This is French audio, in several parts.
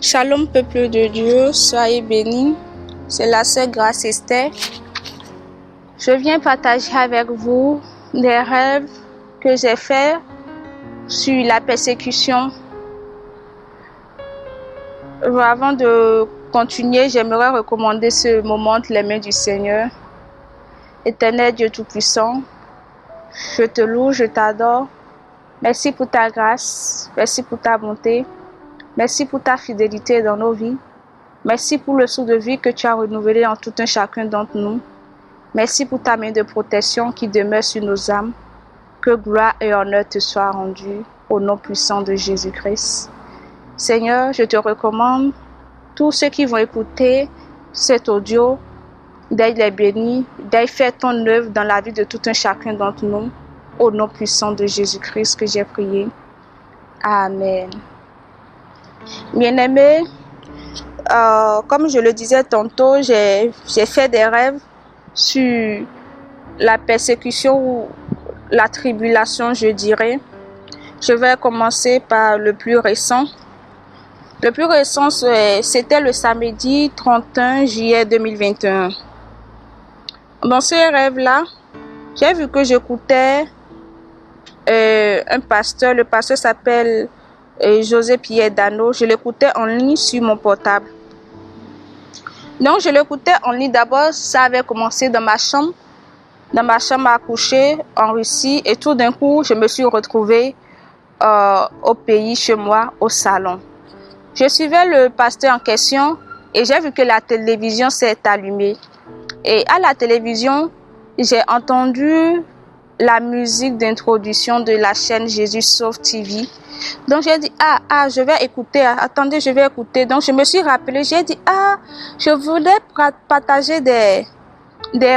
Shalom peuple de Dieu, soyez bénis. C'est la sœur Grâce Esther. Je viens partager avec vous des rêves que j'ai faits sur la persécution. Avant de continuer, j'aimerais recommander ce moment entre les mains du Seigneur. Éternel Dieu Tout-Puissant, je te loue, je t'adore. Merci pour ta grâce, merci pour ta bonté. Merci pour ta fidélité dans nos vies. Merci pour le souffle de vie que tu as renouvelé en tout un chacun d'entre nous. Merci pour ta main de protection qui demeure sur nos âmes. Que gloire et honneur te soient rendus au nom puissant de Jésus-Christ. Seigneur, je te recommande tous ceux qui vont écouter cet audio, d'aller les bénir, d'aller faire ton œuvre dans la vie de tout un chacun d'entre nous. Au nom puissant de Jésus-Christ que j'ai prié. Amen. Bien-aimés, comme je le disais tantôt, j'ai fait des rêves sur la persécution ou la tribulation, je dirais. Je vais commencer par le plus récent. Le plus récent, c'était le samedi 31 juillet 2021. Dans ce rêve-là, j'ai vu que j'écoutais un pasteur. Le pasteur s'appelle José Pierre Dano. Je l'écoutais en ligne sur mon portable. Donc je l'écoutais en ligne. D'abord, ça avait commencé dans ma chambre à coucher en Russie, et tout d'un coup je me suis retrouvée au pays, chez moi, au salon. Je suivais le pasteur en question et j'ai vu que la télévision s'est allumée, et à la télévision j'ai entendu la musique d'introduction de la chaîne Jésus Sauve TV. Donc j'ai dit je vais écouter, attendez, je vais écouter. Donc je me suis rappelé, j'ai dit je voulais partager des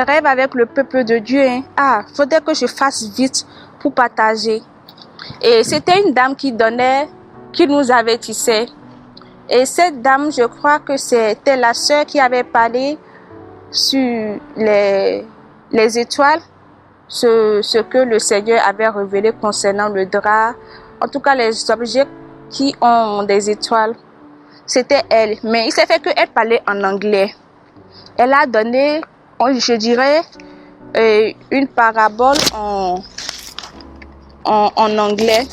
rêves avec le peuple de Dieu. Faudrait que je fasse vite pour partager. Et c'était une dame qui nous avertissait. Et cette dame, je crois que c'était la sœur qui avait parlé sur les étoiles, ce que le Seigneur avait révélé concernant le drap. En tout cas, les objets qui ont des étoiles, c'était elle. Mais il s'est fait qu'elle parlait en anglais. Elle a donné, je dirais, une parabole en anglais.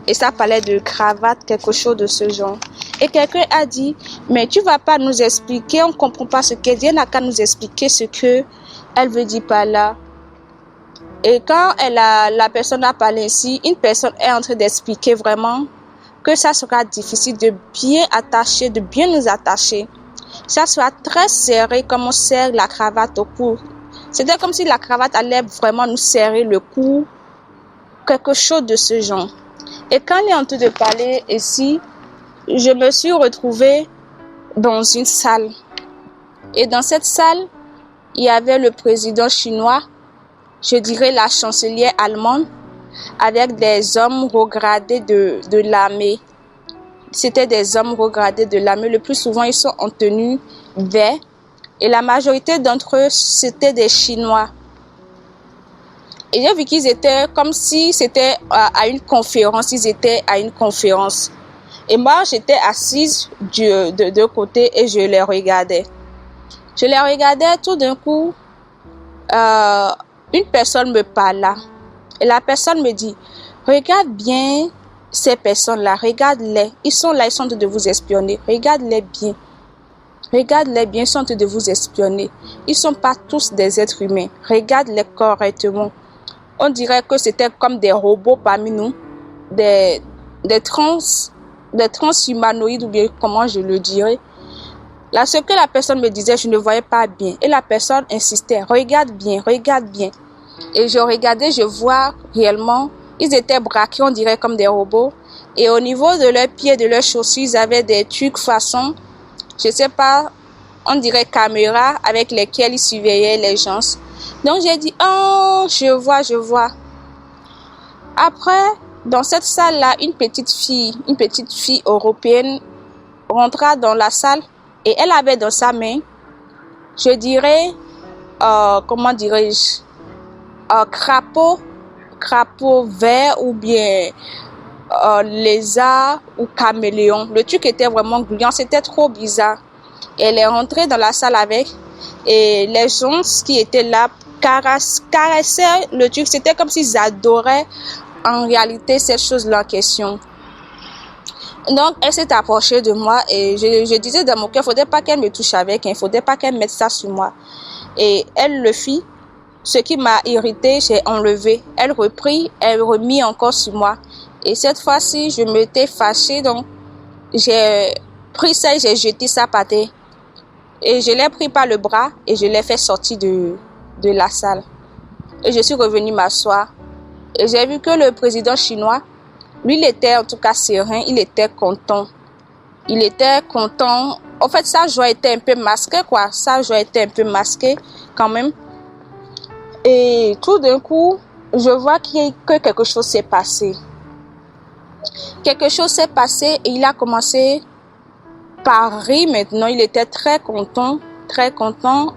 Et ça parlait de cravate, quelque chose de ce genre. Et quelqu'un a dit, mais tu vas pas nous expliquer, on ne comprend pas ce qu'elle dit, elle n'a qu'à nous expliquer ce qu'elle veut dire par là. Et quand la personne a parlé ici, une personne est en train d'expliquer vraiment que ça sera difficile de bien attacher, de bien nous attacher. Ça sera très serré comme on serre la cravate au cou. C'était comme si la cravate allait vraiment nous serrer le cou, quelque chose de ce genre. Et quand elle est en train de parler ici, je me suis retrouvée dans une salle. Et dans cette salle, il y avait le président chinois, je dirais la chancelière allemande, avec des hommes regradés de l'armée. C'était des hommes regradés de l'armée. Le plus souvent, ils sont en tenue vert. Et la majorité d'entre eux, c'était des Chinois. Et j'ai vu qu'ils étaient comme si c'était à une conférence. Ils étaient à une conférence. Et moi, j'étais assise de deux côtés et je les regardais. Je les regardais, tout d'un coup, une personne me parla. Et la personne me dit, regarde bien ces personnes-là, regarde-les. Ils sont là, ils sont en train de vous espionner. Regarde-les bien. Regarde-les bien, ils sont en train de vous espionner. Ils ne sont pas tous des êtres humains. Regarde-les correctement. On dirait que c'était comme des robots parmi nous, des transhumanoïdes, ou bien comment je le dirais. Là, ce que la personne me disait, je ne voyais pas bien. Et la personne insistait, regarde bien, regarde bien. Et je regardais, je vois réellement, ils étaient braqués, on dirait comme des robots. Et au niveau de leurs pieds, de leurs chaussures, ils avaient des trucs façon, je sais pas, on dirait caméras avec lesquelles ils surveillaient les gens. Donc j'ai dit, je vois. Après, dans cette salle-là, une petite fille européenne rentra dans la salle et elle avait dans sa main, je dirais, comment dirais-je, crapaud vert ou bien lézard ou caméléon. Le truc était vraiment gluant, c'était trop bizarre. Elle est rentrée dans la salle avec, et les gens qui étaient là caressaient le truc. C'était comme s'ils adoraient en réalité cette chose-là en question. Donc, elle s'est approchée de moi et je disais dans mon cœur, il ne faudrait pas qu'elle me touche avec, il ne faudrait pas qu'elle mette ça sur moi. Et elle le fit. Ce qui m'a irritée, j'ai enlevé. Elle reprit, elle remit encore sur moi. Et cette fois-ci, je m'étais fâchée, donc j'ai pris ça et j'ai jeté ça par terre. Et je l'ai pris par le bras et je l'ai fait sortir de la salle. Et je suis revenue m'asseoir. Et j'ai vu que le président chinois, lui, il était en tout cas serein, il était content. Il était content. En fait, sa joie était un peu masquée, quoi. Sa joie était un peu masquée quand même. Et tout d'un coup, je vois que quelque chose s'est passé. Quelque chose s'est passé et il a commencé par rire maintenant. Il était très content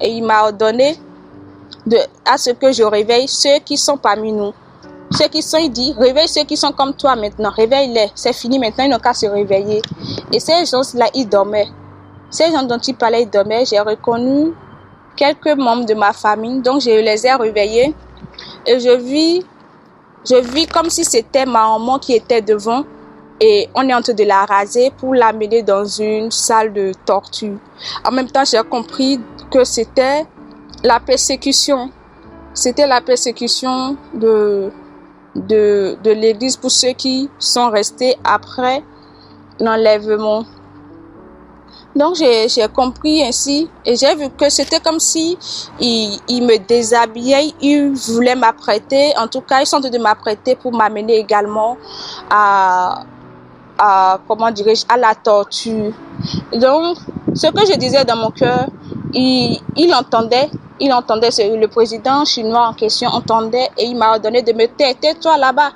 et il m'a ordonné à ce que je réveille ceux qui sont parmi nous. Ceux qui sont, il dit, réveille ceux qui sont comme toi maintenant, réveille-les, c'est fini maintenant, ils n'ont qu'à se réveiller. Et ces gens-là, ils dormaient. Ces gens dont il parlait, ils dormaient. J'ai reconnu quelques membres de ma famille, donc je les ai réveillés. Et je vis comme si c'était ma maman qui était devant. Et on est en train de la raser pour l'amener dans une salle de torture. En même temps, j'ai compris que c'était la persécution. C'était la persécution de l'église pour ceux qui sont restés après l'enlèvement. Donc j'ai compris ainsi et j'ai vu que c'était comme si il me déshabillait, il voulait m'apprêter, en tout cas ils sont en train de m'apprêter pour m'amener également à comment dirais-je, à la torture. Donc ce que je disais dans mon cœur, il entendait, le président chinois en question entendait et il m'a ordonné de me taire. Tais-toi là-bas,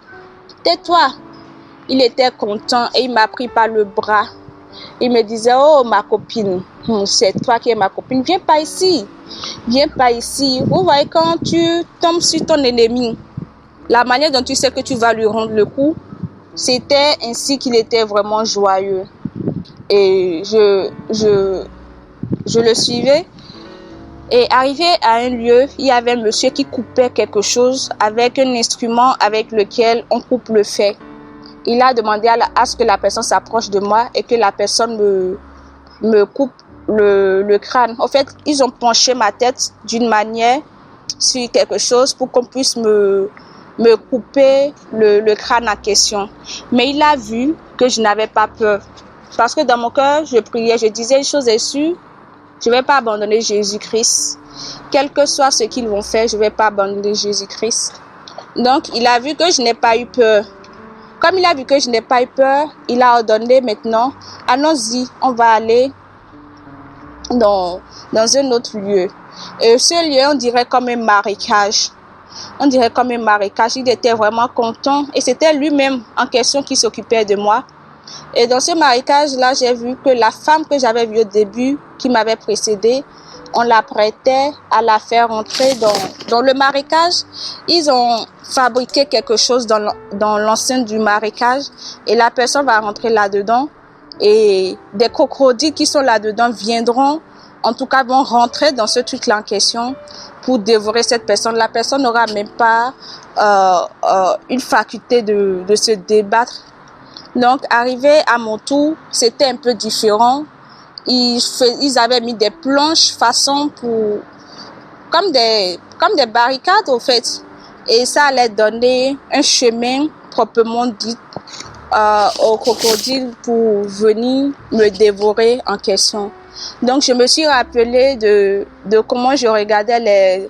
tais-toi. Il était content et il m'a pris par le bras. Il me disait, oh ma copine, c'est toi qui es ma copine, viens pas ici, viens pas ici. Vous voyez, quand tu tombes sur ton ennemi, la manière dont tu sais que tu vas lui rendre le coup, c'était ainsi qu'il était vraiment joyeux. Et je le suivais. Et arrivé à un lieu, il y avait un monsieur qui coupait quelque chose avec un instrument avec lequel on coupe le fer. Il a demandé à ce que la personne s'approche de moi et que la personne me coupe le crâne. En fait, ils ont penché ma tête d'une manière sur quelque chose pour qu'on puisse me couper le crâne en question. Mais il a vu que je n'avais pas peur. Parce que dans mon cœur, je priais, je disais, une chose est sûre, je ne vais pas abandonner Jésus-Christ. Quel que soit ce qu'ils vont faire, je ne vais pas abandonner Jésus-Christ. Donc, il a vu que je n'ai pas eu peur. Comme il a vu que je n'ai pas eu peur, il a ordonné maintenant, allons-y, on va aller dans un autre lieu. Et ce lieu, on dirait comme un marécage. On dirait comme un marécage. Il était vraiment content et c'était lui-même en question qui s'occupait de moi. Et dans ce marécage-là, j'ai vu que la femme que j'avais vue au début, qui m'avait précédée, on l'apprêtait à la faire entrer dans le marécage. Ils ont fabriqué quelque chose dans l'enceinte du marécage et la personne va rentrer là-dedans et des crocodiles qui sont là-dedans viendront, en tout cas vont rentrer dans ce truc-là en question pour dévorer cette personne. La personne n'aura même pas une faculté de se débattre. Donc, arrivé à mon tour, c'était un peu différent. Ils avaient mis des planches façon comme des barricades au fait. Et ça allait donner un chemin proprement dit aux crocodiles pour venir me dévorer en question. Donc, je me suis rappelé de comment je regardais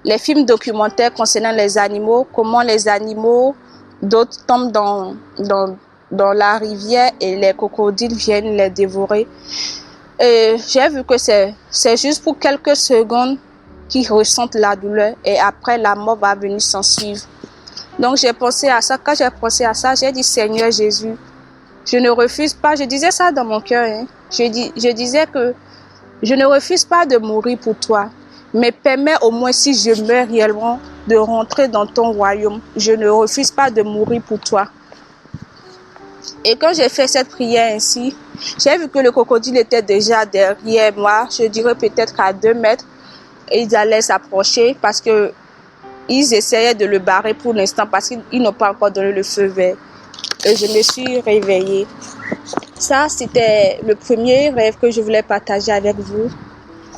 les films documentaires concernant les animaux, comment les animaux, d'autres tombent dans la rivière et les crocodiles viennent les dévorer. Et j'ai vu que c'est juste pour quelques secondes qu'ils ressentent la douleur et après la mort va venir s'en suivre. Donc j'ai pensé à ça. Quand j'ai pensé à ça, j'ai dit Seigneur Jésus, je ne refuse pas. Je disais ça dans mon cœur. Je disais que je ne refuse pas de mourir pour toi, mais permets au moins si je meurs réellement de rentrer dans ton royaume. Je ne refuse pas de mourir pour toi. Et quand j'ai fait cette prière ainsi, j'ai vu que le crocodile était déjà derrière moi, je dirais peut-être à 2 mètres, et ils allaient s'approcher parce que ils essayaient de le barrer pour l'instant parce qu'ils n'ont pas encore donné le feu vert. Et je me suis réveillée. Ça, c'était le premier rêve que je voulais partager avec vous.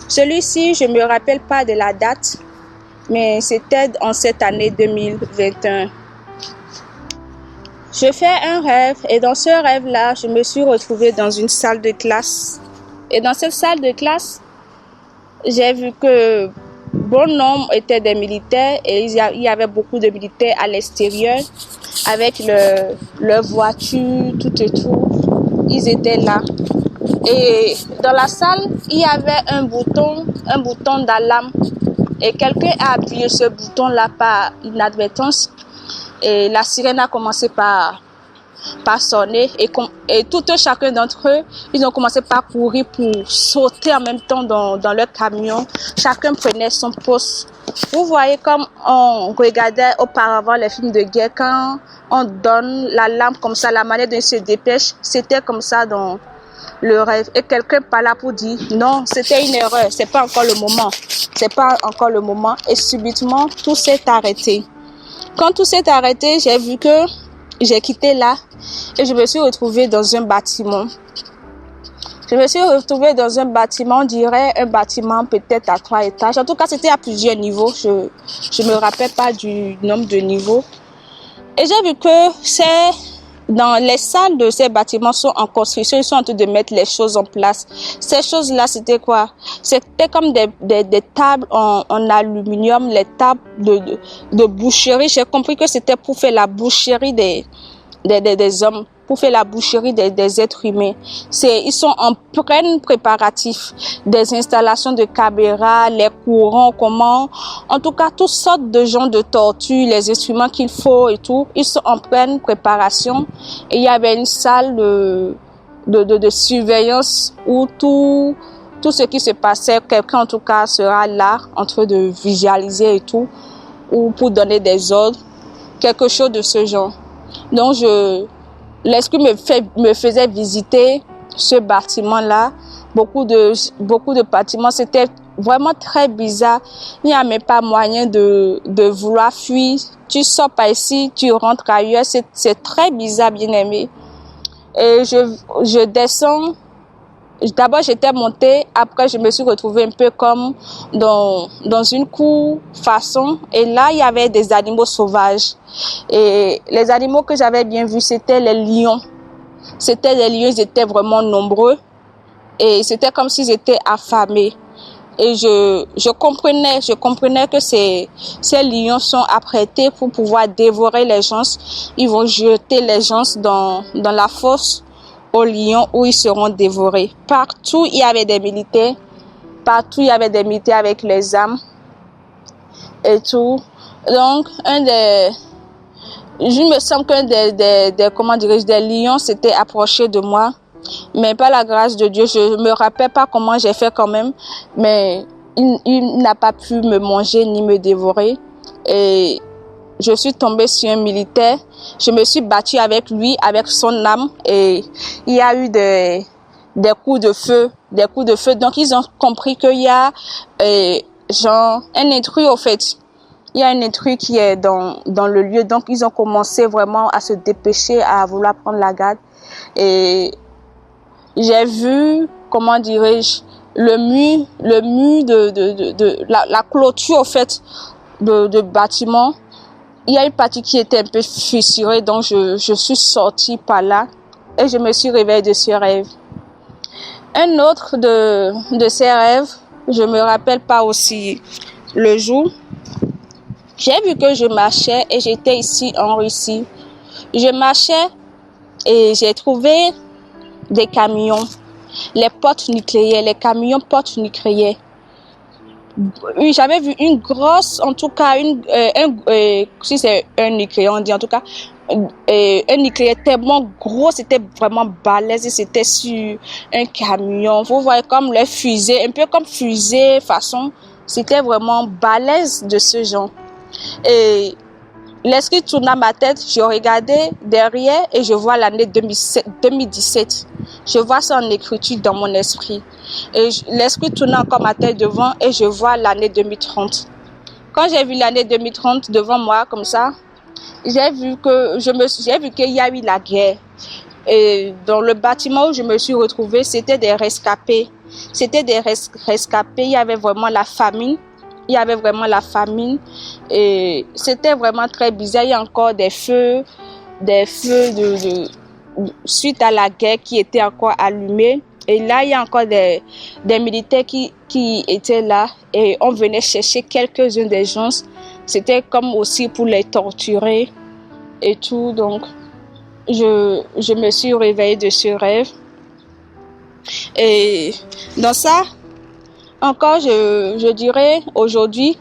Celui-ci, je ne me rappelle pas de la date, mais c'était en cette année 2021. Je fais un rêve et dans ce rêve-là, je me suis retrouvée dans une salle de classe. Et dans cette salle de classe, j'ai vu que bon nombre étaient des militaires et il y avait beaucoup de militaires à l'extérieur avec leur voiture, tout et tout. Ils étaient là. Et dans la salle, il y avait un bouton d'alarme. Et quelqu'un a appuyé ce bouton-là par inadvertance. Et la sirène a commencé par sonner. Et tout chacun d'entre eux, ils ont commencé par courir pour sauter en même temps dans leur camion. Chacun prenait son poste. Vous voyez comme on regardait auparavant les films de guerre, quand on donne l'alarme comme ça, la manière dont ils se dépêchent, c'était comme ça dans le rêve. Et quelqu'un parlait pour dire non, c'était une erreur, c'est pas encore le moment. C'est pas encore le moment. Et subitement, tout s'est arrêté. Quand tout s'est arrêté, j'ai vu que j'ai quitté là et je me suis retrouvée dans un bâtiment. Je me suis retrouvée dans un bâtiment, on dirait un bâtiment peut-être à 3 étages. En tout cas, c'était à plusieurs niveaux. Je me rappelle pas du nombre de niveaux. Et j'ai vu que dans les salles de ces bâtiments sont en construction, ils sont en train de mettre les choses en place. Ces choses-là, c'était quoi? C'était comme des tables en aluminium, les tables de boucherie. J'ai compris que c'était pour faire la boucherie des hommes, pour faire la boucherie des êtres humains. Ils sont en plein préparatif des installations de caméras, les courants, en tout cas, toutes sortes de genres de tortures, les instruments qu'il faut et tout, ils sont en pleine préparation. Et il y avait une salle de surveillance où tout ce qui se passait, quelqu'un en tout cas sera là, en train de visualiser et tout, ou pour donner des ordres, quelque chose de ce genre. Donc, l'esprit me faisait visiter ce bâtiment-là. Beaucoup de bâtiments, c'était vraiment très bizarre. Il n'y a même pas moyen de vouloir fuir. Tu sors par ici, tu rentres ailleurs. C'est très bizarre, bien aimé. Et je descends. D'abord, j'étais montée. Après, je me suis retrouvée un peu comme dans une cour façon. Et là, il y avait des animaux sauvages. Et les animaux que j'avais bien vus, c'était les lions. C'était les lions, ils étaient vraiment nombreux. Et c'était comme s'ils étaient affamés. Et je comprenais que ces lions sont apprêtés pour pouvoir dévorer les gens. Ils vont jeter les gens dans la fosse aux lions où ils seront dévorés. Partout, il y avait des militaires. Partout, il y avait des militaires avec les armes et tout. Donc, je me sens qu'un des lions s'était approché de moi. Mais par la grâce de Dieu, je me rappelle pas comment j'ai fait quand même. Mais il n'a pas pu me manger ni me dévorer. Et je suis tombée sur un militaire. Je me suis battue avec lui, avec son âme. Et il y a eu des coups de feu. Donc, ils ont compris qu'il y a un intrus au fait. Il y a un intrus qui est dans le lieu. Donc, ils ont commencé vraiment à se dépêcher, à vouloir prendre la garde. Et j'ai vu, comment dirais-je, le mur de la clôture au fait de bâtiment. Il y a une partie qui était un peu fissurée, donc je suis sortie par là et je me suis réveillée de ce rêve. Un autre de ces rêves, je me rappelle pas aussi le jour. J'ai vu que je marchais et j'étais ici en Russie. Je marchais et j'ai trouvé des camions, les camions porte nucléaires. Oui, j'avais vu une grosse, en tout cas, si c'est un nucléaire, on dit en tout cas, un nucléaire tellement gros, c'était vraiment balèze, et c'était sur un camion. Vous voyez comme les fusées, un peu comme fusée façon, c'était vraiment balèze de ce genre. Et L'esprit tourna ma tête, je regardais derrière et je vois l'année 2017. Je vois ça en écriture dans mon esprit. Et l'esprit tourna encore ma tête devant et je vois l'année 2030. Quand j'ai vu l'année 2030 devant moi comme ça, j'ai vu qu'il y a eu la guerre. Et dans le bâtiment où je me suis retrouvée, c'était des rescapés. C'était des rescapés, il y avait vraiment la famine. Il y avait vraiment la famine et c'était vraiment très bizarre. Il y a encore des feux suite à la guerre qui étaient encore allumés. Et là, il y a encore des militaires qui étaient là et on venait chercher quelques-uns des gens. C'était comme aussi pour les torturer et tout. Donc, je me suis réveillée de ce rêve. Et dans ça, encore, je dirais aujourd'hui,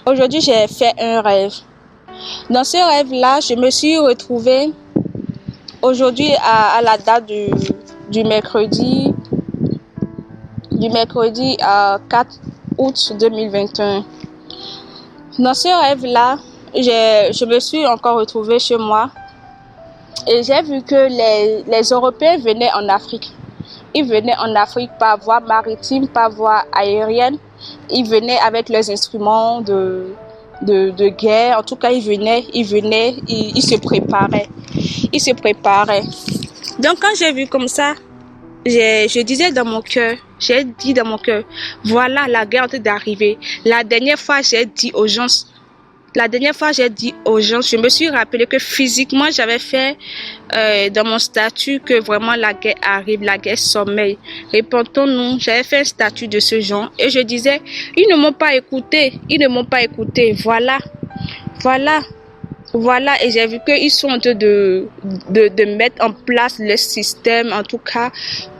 j'ai fait un rêve. Dans ce rêve-là, je me suis retrouvée aujourd'hui à la date du mercredi 4 août 2021. Dans ce rêve-là, je me suis encore retrouvée chez moi et j'ai vu que les Européens venaient en Afrique. Ils venaient en Afrique par voie maritime, par voie aérienne. Ils venaient avec leurs instruments de guerre. En tout cas, ils se préparaient. Ils se préparaient. Donc, quand j'ai vu comme ça, je disais dans mon cœur, j'ai dit dans mon cœur, voilà la guerre en train d'arriver. La dernière fois, j'ai dit aux gens, je me suis rappelé que physiquement, j'avais fait dans mon statut que vraiment la guerre arrive, la guerre sommeille. Répondons-nous, j'avais fait un statut de ce genre et je disais, ils ne m'ont pas écouté, voilà, et j'ai vu qu'ils sont en train de mettre en place le système, en tout cas,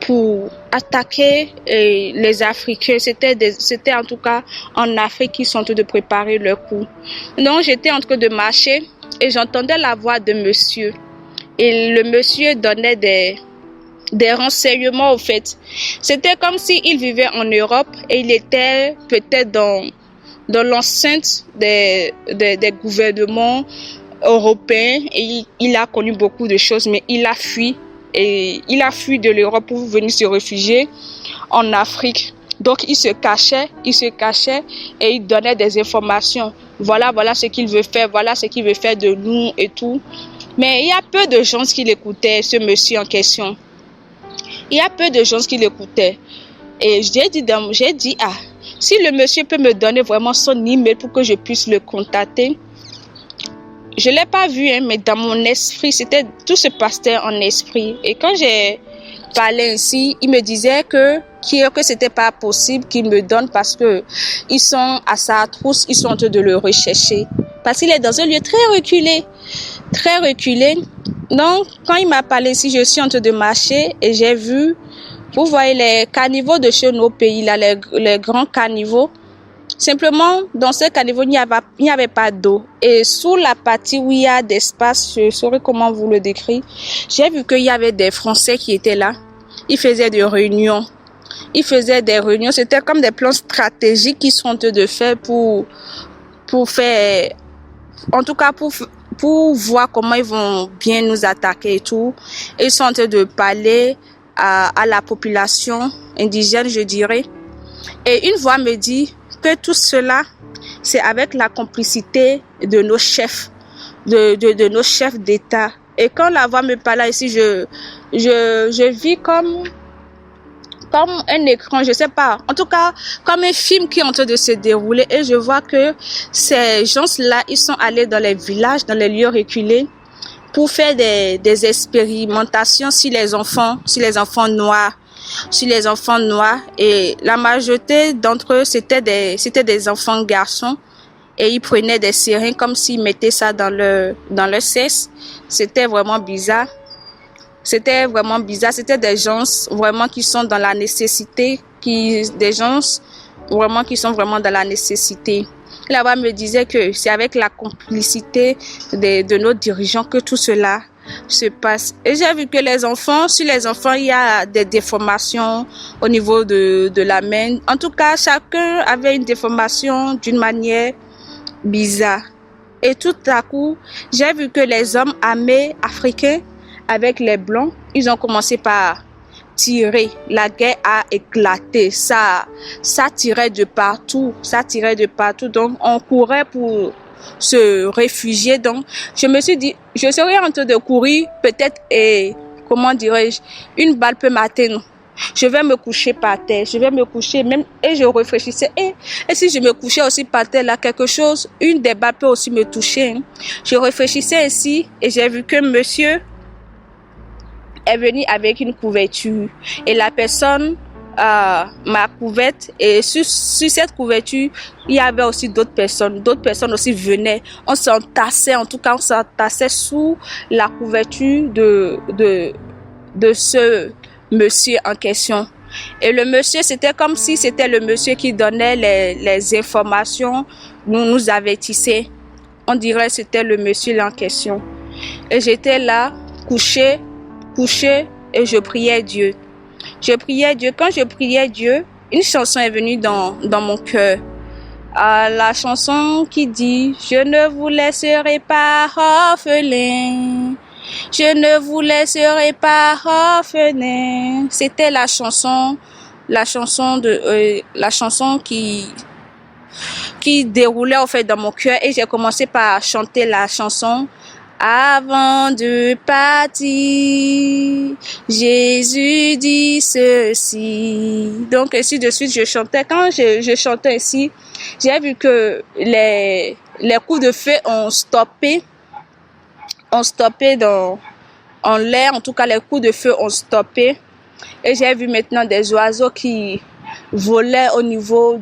pour attaquer les Africains. C'était en tout cas en Afrique qu'ils sont en train de préparer leur coup. Donc, j'étais en train de marcher et j'entendais la voix de monsieur. Et le monsieur donnait des renseignements, au fait. C'était comme s'il vivait en Europe et il était peut-être dans l'enceinte des gouvernements européen et il a connu beaucoup de choses, mais il a fui de l'Europe pour venir se réfugier en Afrique. Donc il se cachait et il donnait des informations. Voilà ce qu'il veut faire, voilà ce qu'il veut faire de nous et tout. Mais il y a peu de gens qui l'écoutaient, ce monsieur en question. Il y a peu de gens qui l'écoutaient. Et j'ai dit, si le monsieur peut me donner vraiment son email pour que je puisse le contacter. Je ne l'ai pas vu, mais dans mon esprit, tout se passait en esprit. Et quand j'ai parlé ainsi, il me disait que c'était pas possible qu'il me donne parce que ils sont à sa trousse, ils sont en train de le rechercher. Parce qu'il est dans un lieu très reculé. Donc, quand il m'a parlé ainsi, je suis en train de marcher et j'ai vu, vous voyez les caniveaux de chez nos pays, là, les grands caniveaux. Simplement, dans ce caniveau, il n'y avait pas d'eau. Et sous la partie où il y a d'espace, je saurais comment vous le décrire, j'ai vu qu'il y avait des Français qui étaient là. Ils faisaient des réunions. C'était comme des plans stratégiques qu'ils sont en train de faire pour faire, en tout cas pour voir comment ils vont bien nous attaquer et tout. Et ils sont en train de parler à la population indigène, je dirais. Et une voix me dit que tout cela, c'est avec la complicité de nos chefs, de nos chefs d'État. Et quand la voix me parlait ici, je vis comme un écran, je sais pas, en tout cas, comme un film qui est en train de se dérouler. Et je vois que ces gens-là, ils sont allés dans les villages, dans les lieux reculés, pour faire des expérimentations sur les enfants noirs. Et la majorité d'entre eux, c'était des enfants garçons et ils prenaient des seringues comme s'ils mettaient ça dans le sexe. C'était vraiment bizarre. C'était des gens vraiment qui sont dans la nécessité, des gens vraiment qui sont vraiment dans la nécessité. Là-bas me disait que c'est avec la complicité de nos dirigeants que tout cela se passe. Et j'ai vu que sur les enfants, il y a des déformations au niveau de la main. En tout cas, chacun avait une déformation d'une manière bizarre. Et tout à coup, j'ai vu que les hommes armés africains avec les blancs, ils ont commencé par tirer. La guerre a éclaté. Ça tirait de partout. Ça tirait de partout. Donc, on courait pour se réfugier. Donc, je me suis dit, je serais en train de courir, peut-être, et comment dirais-je, une balle peut m'atteindre. Je vais me coucher par terre, je vais me coucher même, et je réfléchissais, et si je me couchais aussi par terre là, quelque chose, une des balles peut aussi me toucher. Je réfléchissais ainsi, et j'ai vu que monsieur est venu avec une couverture, et la personne m'a couverte, et sur cette couverture, il y avait aussi d'autres personnes aussi venaient, on s'entassait, en tout cas on s'entassait sous la couverture de ce monsieur en question. Et le monsieur, c'était comme si c'était le monsieur qui donnait les informations, nous avertissait. On dirait que c'était le monsieur en question. Et j'étais là, couché, et je priais Dieu. Je priais Dieu. Quand je priais Dieu, une chanson est venue dans mon cœur. La chanson qui dit « Je ne vous laisserai pas orphelin. Je ne vous laisserai pas orphelin. » C'était la chanson qui déroulait en fait dans mon cœur, et j'ai commencé par chanter la chanson. Avant de partir, Jésus dit ceci. Donc ainsi de suite, je chantais. Quand je chantais ainsi, j'ai vu que les coups de feu ont stoppé en l'air. En tout cas, les coups de feu ont stoppé. Et j'ai vu maintenant des oiseaux qui volaient au niveau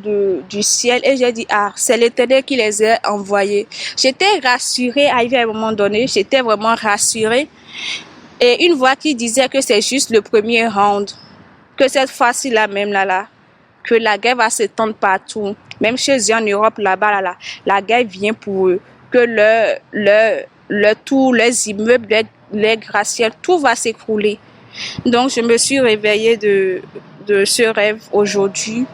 du ciel. Et j'ai dit, c'est l'Éternel qui les a envoyés. J'étais rassurée, arrivé à un moment donné, j'étais vraiment rassurée. Et une voix qui disait que c'est juste le premier round. Que cette fois-ci là même là, que la guerre va s'étendre partout. Même chez eux en Europe, là-bas, la guerre vient pour eux. Que tous les immeubles, les gratte-ciels, tout va s'écrouler. Donc, je me suis réveillée de ce rêve aujourd'hui,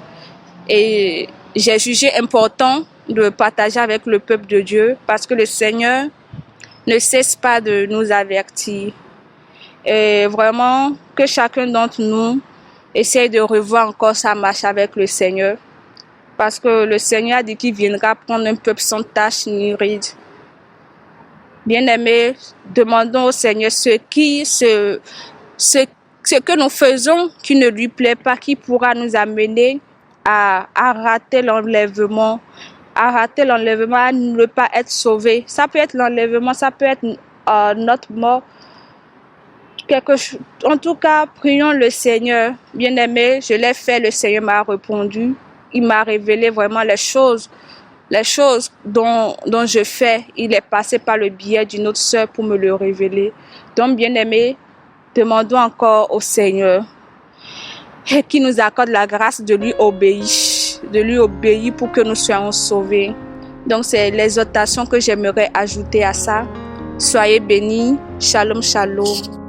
et j'ai jugé important de partager avec le peuple de Dieu, parce que le Seigneur ne cesse pas de nous avertir. Et vraiment, que chacun d'entre nous essaye de revoir encore sa marche avec le Seigneur, parce que le Seigneur a dit qu'il viendra prendre un peuple sans tache ni ride. Bien-aimés, demandons au Seigneur ce que nous faisons qui ne lui plaît pas, qui pourra nous amener à rater l'enlèvement, à ne pas être sauvé. Ça peut être l'enlèvement, ça peut être notre mort. En tout cas, prions le Seigneur. Bien-aimé, je l'ai fait, le Seigneur m'a répondu. Il m'a révélé vraiment les choses dont je fais. Il est passé par le biais d'une autre sœur pour me le révéler. Donc, bien-aimé, demandons encore au Seigneur et qui nous accorde la grâce de lui obéir pour que nous soyons sauvés. Donc, c'est l'exhortation que j'aimerais ajouter à ça. Soyez bénis. Shalom, shalom.